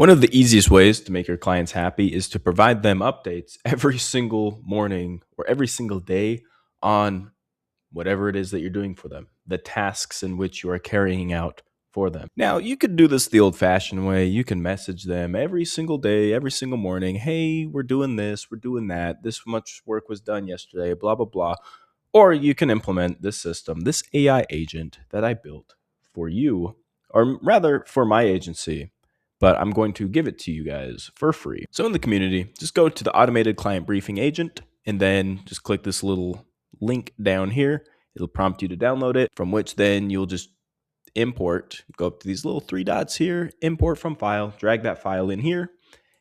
One of the easiest ways to make your clients happy is to provide them updates every single morning or every single day on whatever it is that you're doing for them, the tasks in which you are carrying out for them. Now, you could do this the old fashioned way. You can message them every single day, every single morning. Hey, we're doing this, we're doing that. This much work was done yesterday, blah, blah, blah. Or you can implement this system, this AI agent that I built for you, or rather for my agency, but I'm going to give it to you guys for free. So in the community, just go to the automated client briefing agent and then just click this little link down here. It'll prompt you to download it, from which then you'll just import, go up to these little three dots here, import from file, drag that file in here,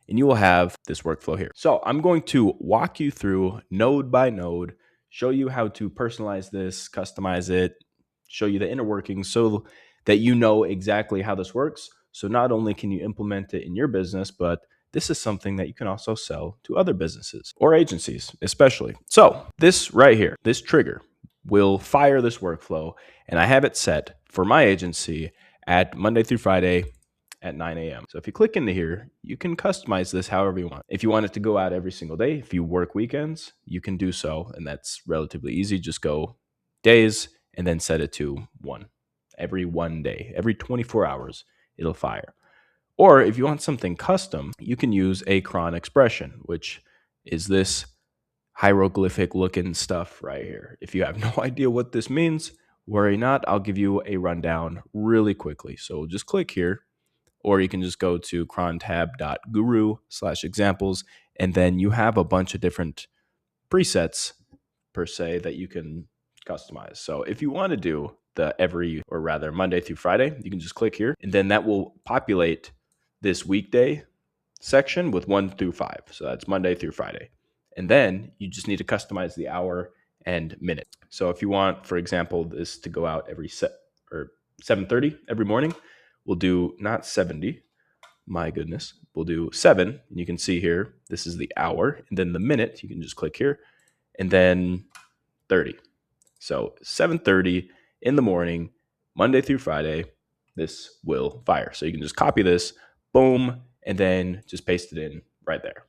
and you will have this workflow here. So I'm going to walk you through node by node, show you how to personalize this, customize it, show you the inner workings so that you know exactly how this works. So not only can you implement it in your business, but this is something that you can also sell to other businesses or agencies, especially. So this right here, this trigger will fire this workflow, and I have it set for my agency at Monday through Friday at 9 a.m. So if you click into here, you can customize this however you want. If you want it to go out every single day, if you work weekends, you can do so, and that's relatively easy. Just go days and then set it to every 1 day, every 24 hours, it'll fire. Or if you want something custom, you can use a cron expression, which is this hieroglyphic looking stuff right here. If you have no idea what this means, worry not, I'll give you a rundown really quickly. So just click here, or you can just go to crontab.guru/examples, and then you have a bunch of different presets per se that you can customize. So if you want to do the Monday through Friday, you can just click here, and then that will populate this weekday section with 1 through 5. So that's Monday through Friday. And then you just need to customize the hour and minute. So if you want, for example, this to go out every 7:30 every morning, we'll do not 70. My goodness. We'll do 7. And you can see here, this is the hour. And then the minute, you can just click here. And then 30. So 7:30 in the morning, Monday through Friday, this will fire. So you can just copy this, boom, and then just paste it in right there.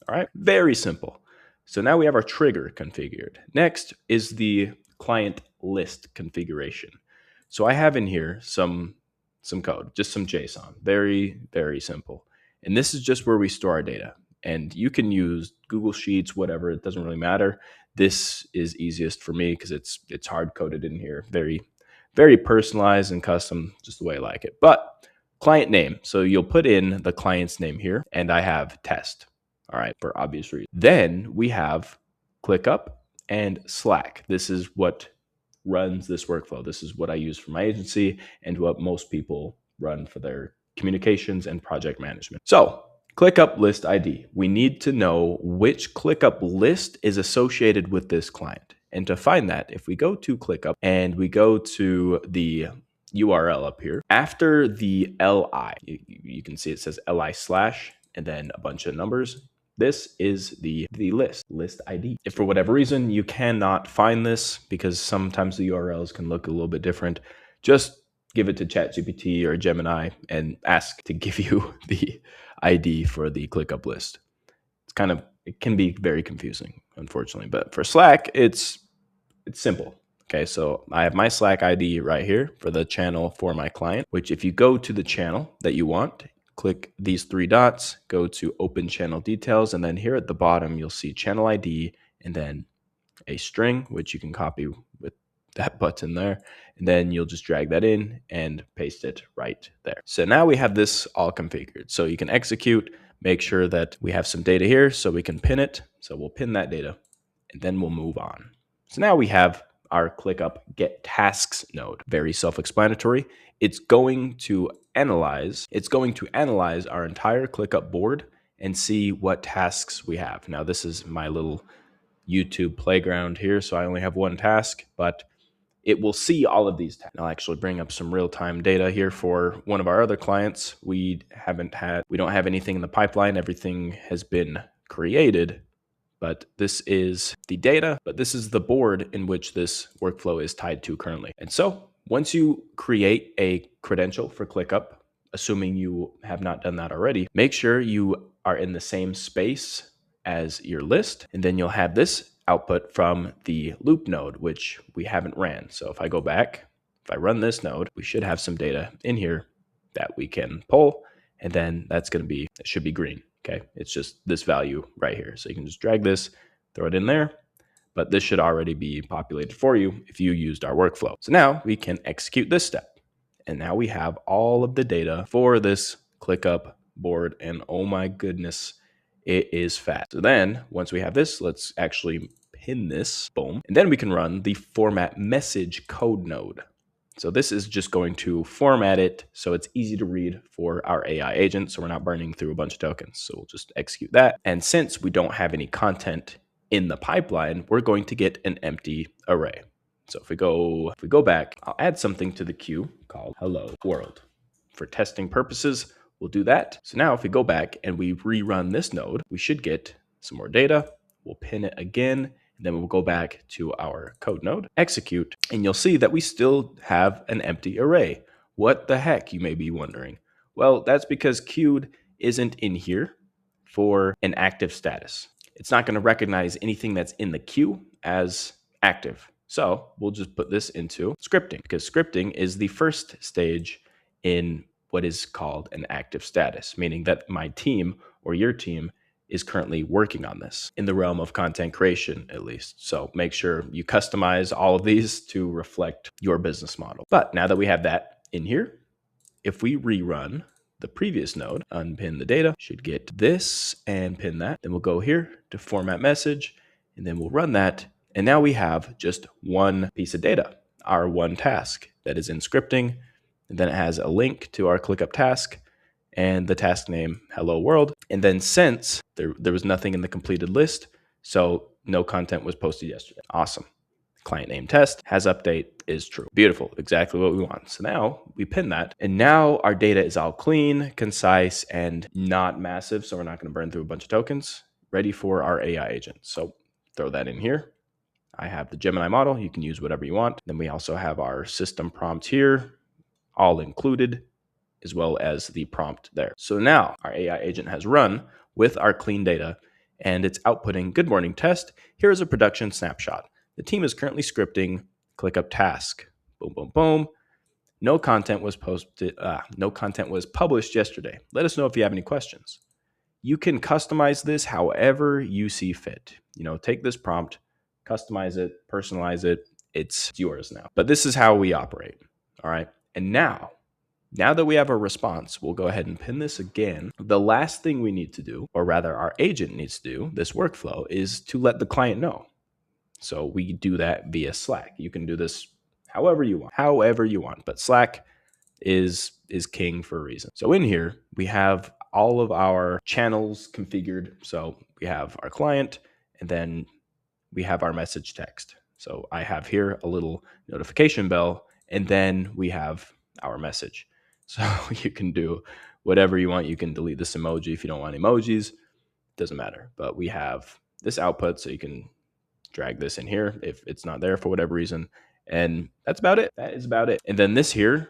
All right, very simple. So now we have our trigger configured. Next is the client list configuration. So I have in here some code, just some JSON, very, very simple. And this is just where we store our data. And you can use Google Sheets, whatever, it doesn't really matter. This is easiest for me because it's hard coded in here, very, very personalized and custom, just the way I like it. But client name, so you'll put in the client's name here, and I have test. All right, for obvious reasons. Then we have ClickUp and Slack. This is what runs this workflow. This is what I use for my agency and what most people run for their communications and project management. So ClickUp List ID. We need to know which ClickUp list is associated with this client. And to find that, if we go to ClickUp and we go to the URL up here, after the LI, you can see it says LI/ and then a bunch of numbers. This is the list ID. If for whatever reason you cannot find this, because sometimes the URLs can look a little bit different, just give it to ChatGPT or Gemini and ask to give you the ID for the ClickUp list. It can be very confusing, unfortunately. But for Slack, it's simple. Okay, so I have my Slack ID right here for the channel for my client, which if you go to the channel that you want, click these 3 dots, go to open channel details, and then here at the bottom, you'll see channel ID and then a string, which you can copy with that button there. And then you'll just drag that in and paste it right there. So now we have this all configured. So you can execute, make sure that we have some data here so we can pin it. So we'll pin that data and then we'll move on. So now we have our ClickUp Get Tasks node. Very self-explanatory. It's going to analyze our entire ClickUp board and see what tasks we have. Now this is my little YouTube playground here, so I only have 1 task, but it will see all of these tasks. I'll actually bring up some real-time data here for one of our other clients. We don't have anything in the pipeline. Everything has been created, but this is the data, but this is the board in which this workflow is tied to currently. And so once you create a credential for ClickUp, assuming you have not done that already, make sure you are in the same space as your list, and then you'll have this output from the loop node, which we haven't ran. So if I go back, if I run this node, we should have some data in here that we can pull, and then that's going to be, it should be green. Okay, it's just this value right here. So you can just drag this, throw it in there, but this should already be populated for you if you used our workflow. So now we can execute this step. And now we have all of the data for this ClickUp board. And oh my goodness, it is fast. So then once we have this, let's actually pin this, boom. And then we can run the format message code node. So this is just going to format it so it's easy to read for our AI agent. So we're not burning through a bunch of tokens. So we'll just execute that. And since we don't have any content in the pipeline, we're going to get an empty array. So if we go back, I'll add something to the queue called hello world. For testing purposes, we'll do that. So now if we go back and we rerun this node, we should get some more data. We'll pin it again, and then we'll go back to our code node, execute, and you'll see that we still have an empty array. What the heck, you may be wondering? Well, that's because queued isn't in here for an active status. It's not going to recognize anything that's in the queue as active. So we'll just put this into scripting, because scripting is the first stage in what is called an active status, meaning that my team or your team is currently working on this in the realm of content creation, at least. So make sure you customize all of these to reflect your business model. But now that we have that in here, if we rerun the previous node, unpin the data, should get this and pin that. Then we'll go here to format message, and then we'll run that. And now we have just one piece of data, our one task that is in scripting. And then it has a link to our ClickUp task and the task name, hello world. And then since there was nothing in the completed list, so no content was posted yesterday. Awesome. Client name test has update is true. Beautiful. Exactly what we want. So now we pin that, and now our data is all clean, concise, and not massive. So we're not going to burn through a bunch of tokens, ready for our AI agent. So throw that in here. I have the Gemini model. You can use whatever you want. Then we also have our system prompt here, all included, as well as the prompt there. So now our AI agent has run with our clean data, and it's outputting good morning test. Here is a production snapshot. The team is currently scripting ClickUp task. Boom, boom, boom. No content was posted. No content was published yesterday. Let us know if you have any questions. You can customize this however you see fit. Take this prompt, customize it, personalize it. It's yours now. But this is how we operate. All right. And now that we have a response, we'll go ahead and pin this again. The last thing we need to do, or rather our agent needs to do, this workflow, is to let the client know. So we do that via Slack. You can do this however you want, but Slack is king for a reason. So in here, we have all of our channels configured. So we have our client, and then we have our message text. So I have here a little notification bell, and then we have our message. So you can do whatever you want. You can delete this emoji if you don't want emojis. Doesn't matter. But we have this output, so you can drag this in here if it's not there for whatever reason. And that's about it. That is about it. And then this here,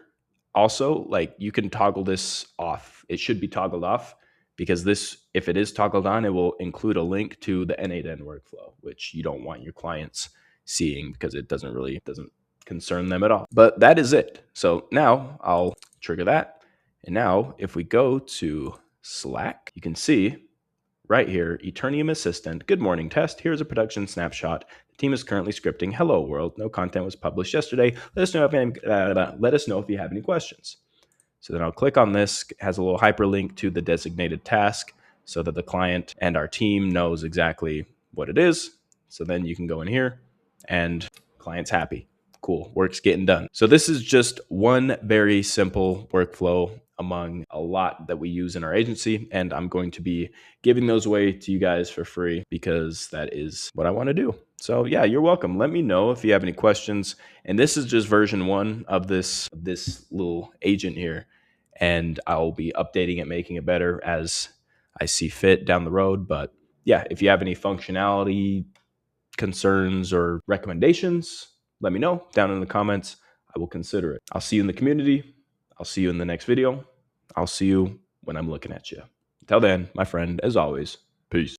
also, you can toggle this off. It should be toggled off, because this, if it is toggled on, it will include a link to the n8n workflow, which you don't want your clients seeing, because it doesn't concern them at all. But that is it. So now I'll trigger that. And now if we go to Slack, you can see right here, Eternium Assistant, good morning test. Here's a production snapshot. The team is currently scripting hello world. No content was published yesterday. Let us know if you have any questions. So then I'll click on this. It has a little hyperlink to the designated task so that the client and our team knows exactly what it is. So then you can go in here and client's happy. Cool, work's getting done. So this is just one very simple workflow among a lot that we use in our agency. And I'm going to be giving those away to you guys for free, because that is what I want to do. So yeah, you're welcome. Let me know if you have any questions. And this is just version 1 of this little agent here. And I'll be updating it, making it better as I see fit down the road. But yeah, if you have any functionality concerns or recommendations, let me know down in the comments. I will consider it. I'll see you in the community. I'll see you in the next video. I'll see you when I'm looking at you. Until then, my friend, as always, peace.